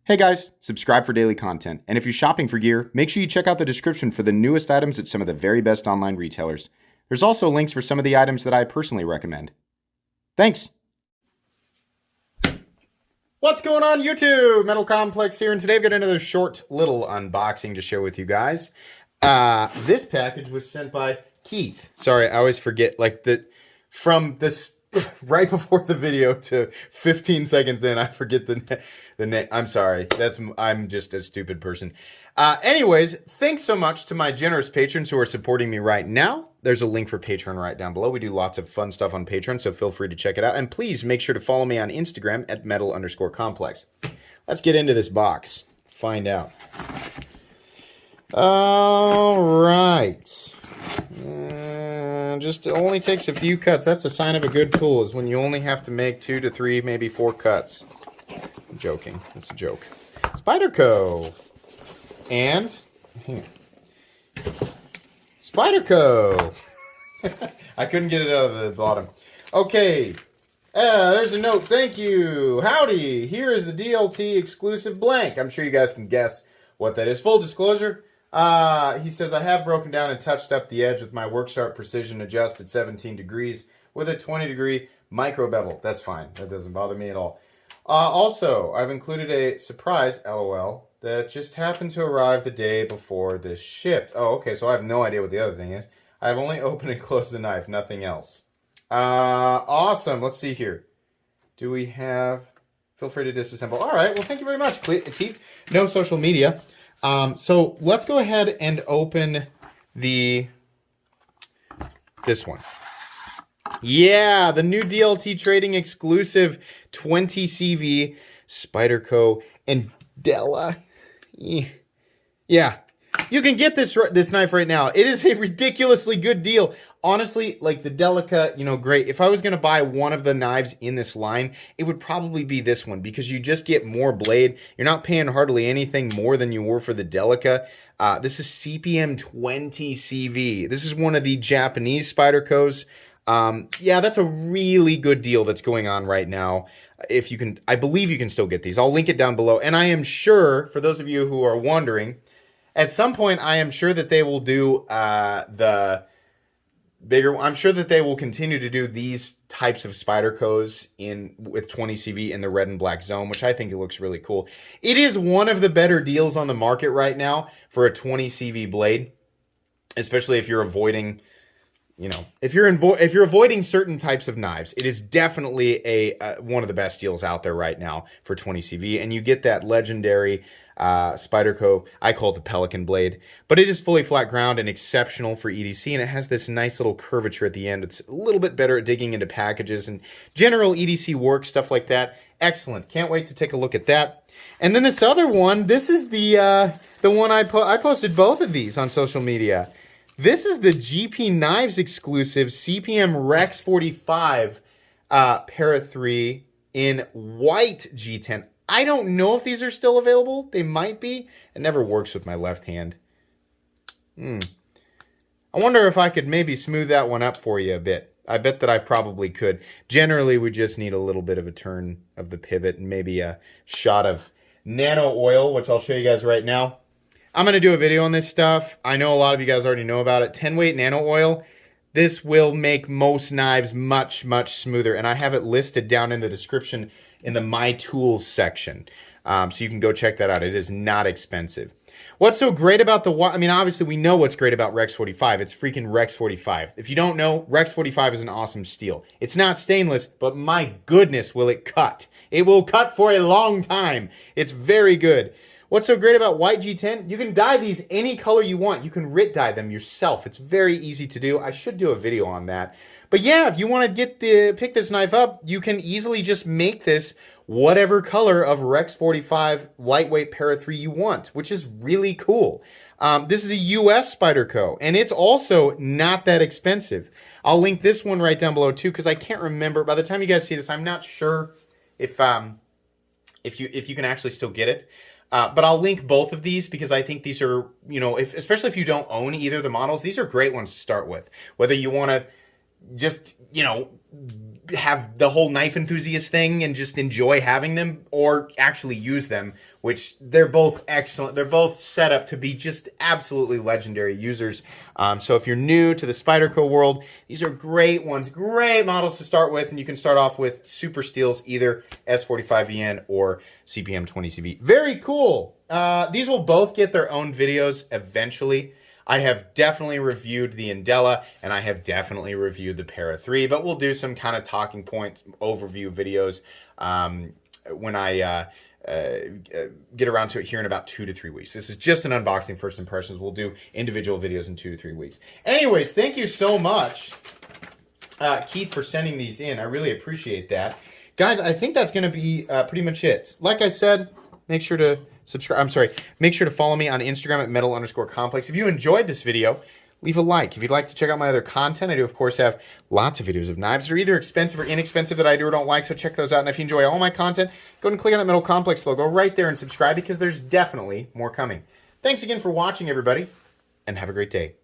Hey guys, subscribe for daily content. And if you're shopping for gear, make sure you check out the description for the newest items at some of the very best online retailers. There's also links for some of the items that I personally recommend. Thanks! What's going on YouTube? Metal Complex here, and today I've got another short little unboxing to share with you guys. This package was sent by Keith. Sorry, I always forget, from this right before the video to 15 seconds in, I forget the name. I'm sorry. I'm just a stupid person. Anyways, thanks so much to my generous patrons who are supporting me right now. There's a link for Patreon right down below. We do lots of fun stuff on Patreon, so feel free to check it out. And please make sure to follow me on Instagram at metal_complex. Let's get into this box. Find out. All right. Just only takes a few cuts. That's a sign of a good tool, is when you only have to make 2 to 3, maybe 4 cuts. I'm joking. That's a joke. Spyderco. And, hang on. Spyderco. I couldn't get it out of the bottom. Okay. There's a note. Thank you. Howdy. Here is the DLT exclusive blank. I'm sure you guys can guess what that is. Full disclosure. He says, I have broken down and touched up the edge with my Worksharp Precision Adjust at 17 degrees with a 20-degree micro bevel. That's fine. That doesn't bother me at all. Also, I've included a surprise, LOL, that just happened to arrive the day before this shipped. Oh, okay, so I have no idea what the other thing is. I've only opened and closed the knife, nothing else. Awesome. Let's see here. Do we have... Feel free to disassemble. All right, well, thank you very much, Keith. No social media. So let's go ahead and open this one. Yeah, the new DLT trading exclusive 20 CV Spyderco and Della. Yeah, you can get this knife right now. It is a ridiculously good deal. Honestly, like the Delica, great. If I was going to buy one of the knives in this line, it would probably be this one because you just get more blade. You're not paying hardly anything more than you were for the Delica. This is CPM 20 CV. This is one of the Japanese Spydercos. Yeah, that's a really good deal that's going on right now. If you can, I believe you can still get these. I'll link it down below. And I am sure, for those of you who are wondering, at some point, I am sure that they will do the bigger. I'm sure that they will continue to do these types of Spydercos with 20 CV in the red and black zone, which I think it looks really cool. It is one of the better deals on the market right now for a 20 CV blade, especially if you're avoiding, if you're avoiding certain types of knives. It is definitely one of the best deals out there right now for 20 CV, and you get that legendary Spyderco, I call it the Pelican blade, but it is fully flat ground and exceptional for EDC, and it has this nice little curvature at the end. It's a little bit better at digging into packages and general EDC work, stuff like that. Excellent. Can't wait to take a look at that. And then this other one, this is the one I posted both of these on social media. This is the GP Knives exclusive CPM Rex 45 Para 3 in white G10. I don't know if these are still available. They might be. It never works with my left hand. I wonder if I could maybe smooth that one up for you a bit. I bet that I probably could. Generally, we just need a little bit of a turn of the pivot and maybe a shot of nano oil, which I'll show you guys right now. I'm going to do a video on this stuff. I know a lot of you guys already know about it. 10-weight nano oil. This will make most knives much, much smoother. And I have it listed down in the description in the My Tools section. So you can go check that out. It is not expensive. What's so great about obviously we know what's great about Rex 45. It's freaking Rex 45. If you don't know, Rex 45 is an awesome steel. It's not stainless, but my goodness, will it cut. It will cut for a long time. It's very good. What's so great about white G10? You can dye these any color you want. You can RIT dye them yourself. It's very easy to do. I should do a video on that. But yeah, if you want to pick this knife up, you can easily just make this whatever color of Rex 45 lightweight Para 3 you want, which is really cool. This is a US Spyderco, and it's also not that expensive. I'll link this one right down below too, because I can't remember. By the time you guys see this, I'm not sure if you can actually still get it. But I'll link both of these because I think these are, especially if you don't own either of the models, these are great ones to start with. Whether you want to just, you know, have the whole knife enthusiast thing and just enjoy having them, or actually use them, which they're both excellent. They're both set up to be just absolutely legendary users. So if you're new to the Spyderco world, these are great ones, great models to start with, and you can start off with super steels, either S45VN or CPM 20CV. Very cool. These will both get their own videos eventually. I have definitely reviewed the Indela, and I have definitely reviewed the Para 3, but we'll do some kind of talking points, overview videos when I get around to it here in about 2 to 3 weeks. This is just an unboxing, first impressions. We'll do individual videos in 2 to 3 weeks. Anyways, thank you so much, Keith, for sending these in. I really appreciate that. Guys, I think that's going to be pretty much it. Like I said, make sure to subscribe. Make sure to follow me on Instagram at metal_complex. If you enjoyed this video, leave a like. If you'd like to check out my other content, I do, of course, have lots of videos of knives that are either expensive or inexpensive that I do or don't like, so check those out. And if you enjoy all my content, go ahead and click on that Metal Complex logo right there and subscribe, because there's definitely more coming. Thanks again for watching, everybody, and have a great day.